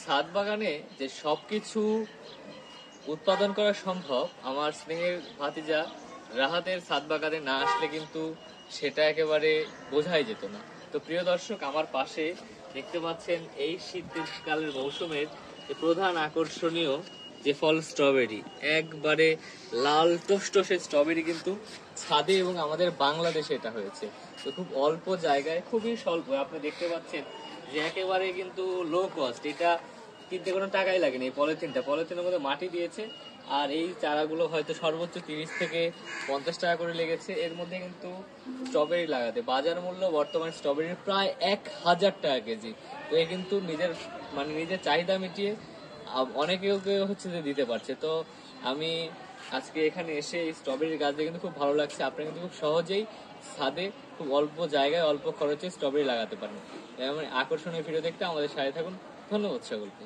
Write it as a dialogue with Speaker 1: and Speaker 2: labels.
Speaker 1: ছাদ বাগানে যে সবকিছু উৎপাদন করা সম্ভব, আমার স্নেহের ভাতিজা রাহাতের ছাদ বাগানে না আসলে কিন্তু সেটা একেবারে বোঝাই যেত না। তো প্রিয় দর্শক, আমার পাশে দেখতে পাচ্ছেন এই শীতকালের মৌসুমের যে প্রধান আকর্ষণীয় যে ফল স্ট্রবেরি, একবারে লাল টসটসে স্ট্রবেরি কিন্তু ছাদে এবং আমাদের বাংলাদেশে এটা হয়েছে। তো খুব অল্প জায়গায়, খুবই স্বল্প, আপনি দেখতে পাচ্ছেন যে একেবারে কিন্তু লো কস্ট। এটা কিনতে কোনো টাকাই লাগেনি। এই পলিথিনের মধ্যে মাটি দিয়েছে, আর এই চারাগুলো হয়তো সর্বোচ্চ 30 থেকে 50 টাকা করে লেগেছে। এর মধ্যে কিন্তু স্ট্রবেরি লাগাতে বাজার মূল্য বর্তমানে স্ট্রবেরির প্রায় 1000 টাকা কেজি। তো এ কিন্তু নিজের চাহিদা মিটিয়ে অনেকেও হচ্ছে যে দিতে পারছে। তো আমি আজকে এখানে এসে এই স্ট্রবেরির গাছ দেখে কিন্তু খুব ভালো লাগছে। আপনি কিন্তু খুব সহজেই ছাদে খুব অল্প জায়গায় অল্প খরচে স্ট্রবেরি লাগাতে পারেন। এমন আকর্ষণীয় ভিডিও দেখতে আমাদের সাথে থাকুন। ধন্যবাদ সকলকে।